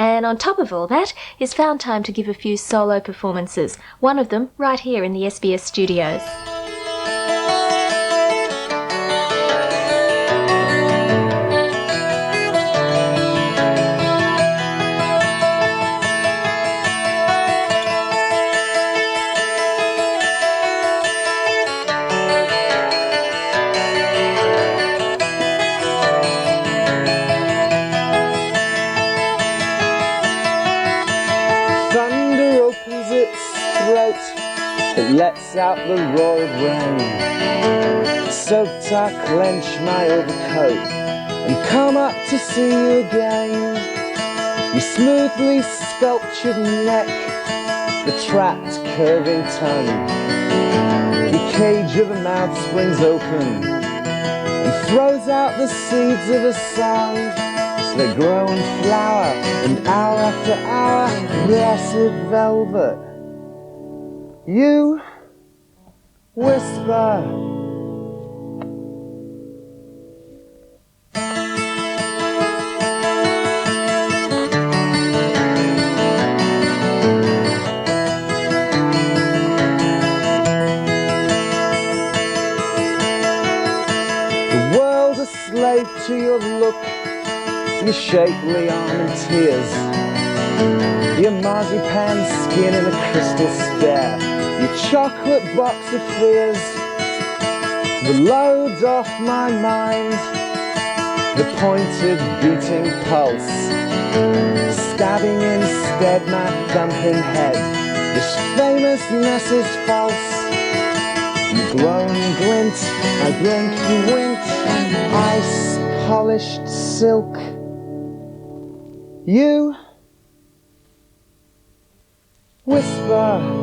And on top of all that, he's found time to give a few solo performances, one of them right here in the SBS studios. Thunder opens its throat, it lets out the roaring rain. Soaked I clench my overcoat and come up to see you again. Your smoothly sculptured neck, the trapped curving tongue. The cage of the mouth springs open and throws out the seeds of a sound. They grow and flower, and hour after hour, blessed velvet. You whisper. The world a slave to your look, your shapely arm in tears, your marzipan skin in a crystal stare, your chocolate box of fears. The load off my mind, the pointed beating pulse, stabbing instead my thumping head. This famousness is false. You groan and glint, I blink and wink, ice-polished silk. You whisper.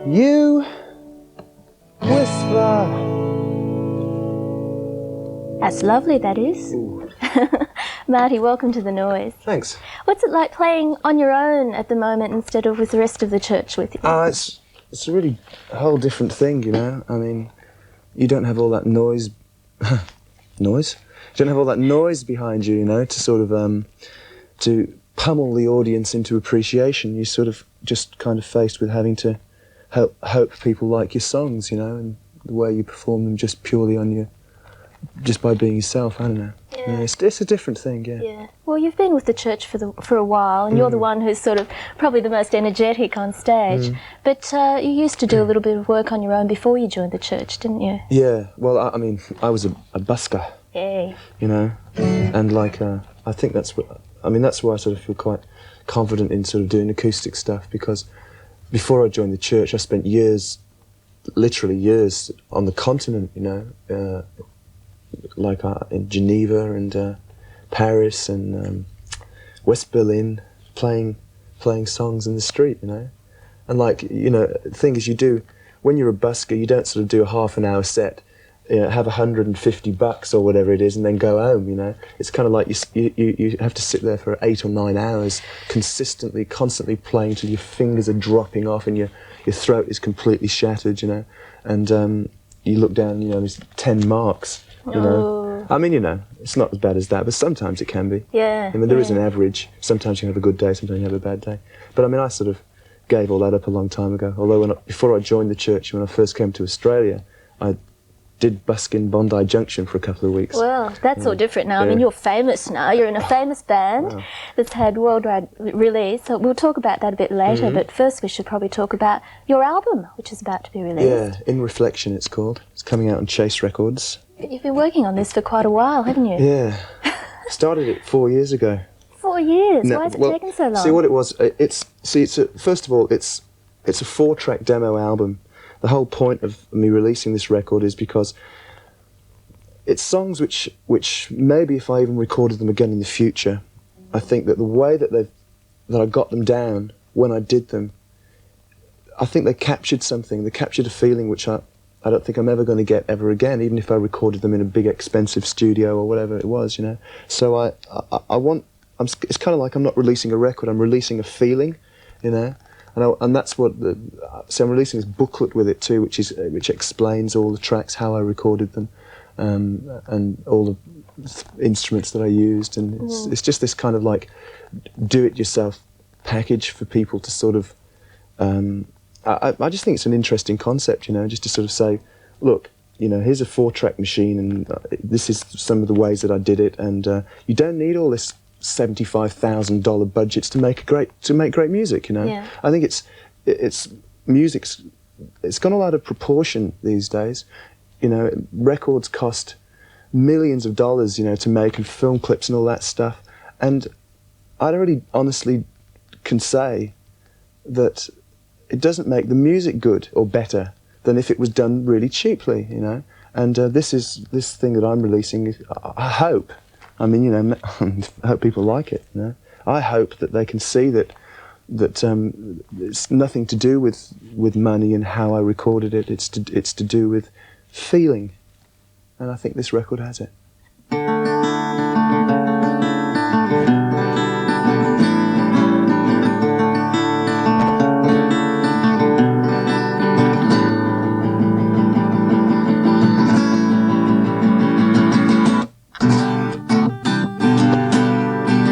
You whisper. That's lovely, that is. Marty, welcome to The Noise. Thanks. What's it like playing on your own at the moment instead of with the rest of the church with you? It's a really whole different thing, you know. I mean, you don't have all that noise. Noise? You don't have all that noise behind you, you know, to sort of to pummel the audience into appreciation. You're sort of just kind of faced with having to hope people like your songs, you know, and the way you perform them just purely on your, just by being yourself. I don't know. Yeah. Yeah, it's a different thing, yeah. Yeah. Well, you've been with the church for a while, and you're the one who's sort of probably the most energetic on stage. But you used to do a little bit of work on your own before you joined the church, didn't you? Yeah. Well, I mean, I was a busker. Yeah. You know, and like I think that's what that's why I sort of feel quite confident in sort of doing acoustic stuff, because before I joined the church, I spent years, literally years, on the continent, you know, like in Geneva and Paris and West Berlin, playing songs in the street, you know. And like, you know, the thing is, you do, when you're a busker, you don't sort of do a half an hour set, you know, have $150 or whatever it is, and then go home, you know. It's kind of like you have to sit there for 8 or 9 hours, constantly, constantly playing till your fingers are dropping off and your throat is completely shattered, you know. And you look down, you know, there's 10 marks, you know. I mean, you know, it's not as bad as that, but sometimes it can be. Yeah. I mean, there is an average. Sometimes you have a good day, sometimes you have a bad day. But I mean, I sort of gave all that up a long time ago. Although before I joined the church, when I first came to Australia, I did Busking Bondi Junction for a couple of weeks. Well, that's all different now. Yeah. I mean, you're famous now. You're in a famous band that's had worldwide release. So we'll talk about that a bit later. But first we should probably talk about your album, which is about to be released. Yeah, In Reflection it's called. It's coming out on Chase Records. You've been working on this for quite a while, haven't you? Yeah. Started it 4 years ago. 4 years? No, Why has it well, taken so long? See what it was, first of all, it's a 4-track demo album the whole point of me releasing this record is because it's songs which maybe if I even recorded them again in the future, I think that the way that I got them down when I did them, I think they captured something. They captured a feeling which I don't think I'm ever going to get ever again, even if I recorded them in a big expensive studio or whatever it was, you know. So it's kind of like I'm not releasing a record, I'm releasing a feeling, you know. And that's what so I'm releasing this booklet with it too, which explains all the tracks, how I recorded them, and all the instruments that I used, and it's just this kind of like do-it-yourself package for people to sort of. I just think it's an interesting concept, you know, just to sort of say, look, you know, here's a 4-track machine, and this is some of the ways that I did it, and you don't need all this $75,000 budgets to make great music, you know. Yeah. I think it's music's it's gone all out of proportion these days. You know, records cost millions of dollars, you know, to make, and film clips and all that stuff. And I really honestly can say that it doesn't make the music good or better than if it was done really cheaply, you know. And this thing that I'm releasing, I hope, I mean, you know, I hope people like it, you know. I hope that they can see that it's nothing to do with money and how I recorded it. It's to do with feeling, and I think this record has it.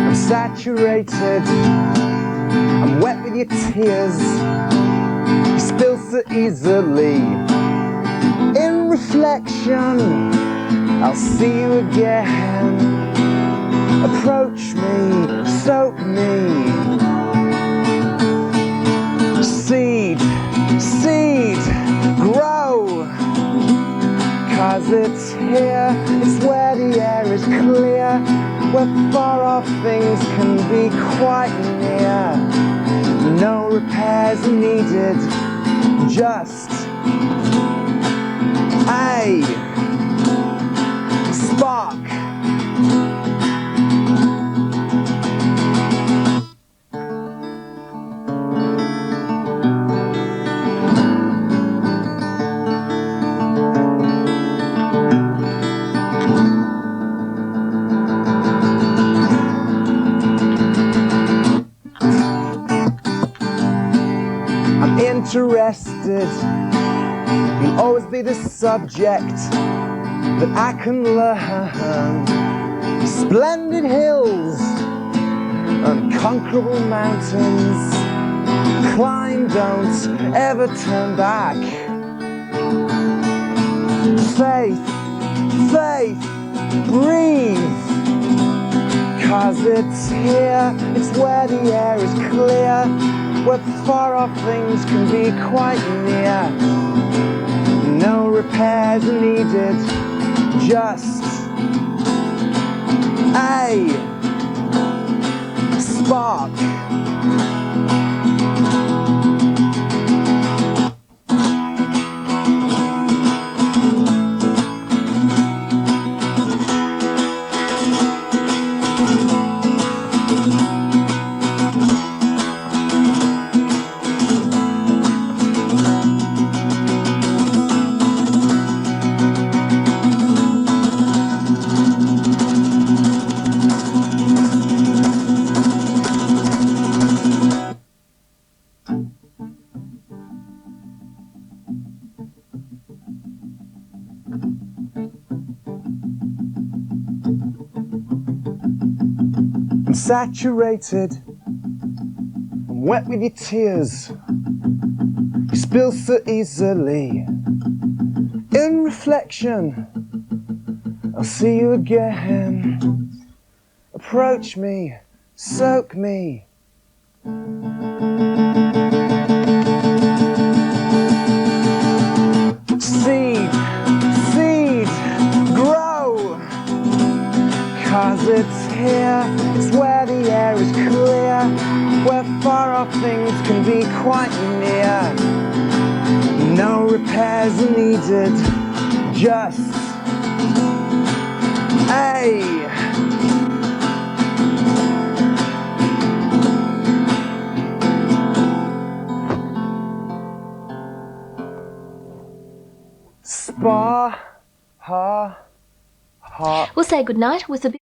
I'm saturated, I'm wet with your tears, you spill so easily. In reflection, I'll see you again. Approach me, soak me. Seed, grow. 'Cause it's here, it's where the air is clear, where far off things can be quite near. No repairs needed, just a spark. I'm interested. You'll always be the subject that I can learn. Splendid hills, unconquerable mountains. Climb, don't ever turn back. Faith, breathe. 'Cause it's here, it's where the air is clear, where far off things can be quite near. No repairs needed, just a spark. I'm saturated, I'm wet with your tears, you spill so easily. In reflection, I'll see you again. Approach me, soak me. Seed, grow. 'Cause it's here, it's where the air is clear, where far off things can be quite near. No repairs are needed, just a spa ha ha. We'll say goodnight with a bit